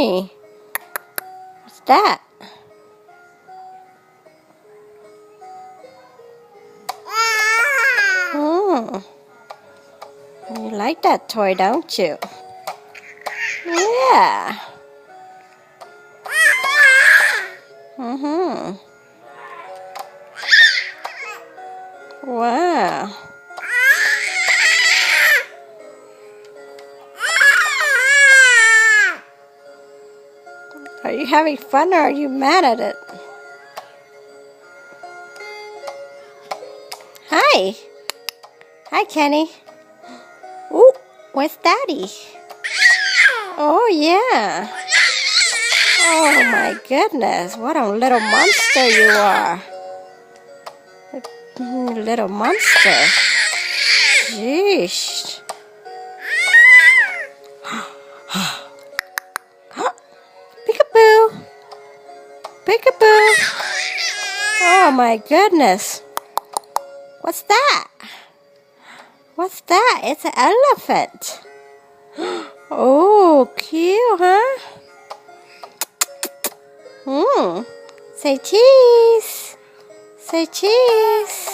Kenny, what's that? Oh, you like that toy, don't you? Yeah. Mm-hmm. Wow. Are you having fun or are you mad at it? Hi. Hi, Kenny. Ooh, where's Daddy? Oh, yeah. Oh, my goodness. What a little monster you are. Little monster. Jeez. Peekaboo. Peekaboo. Oh, my goodness. What's that? What's that? It's an elephant. Oh, cute, huh? Say cheese. Say cheese.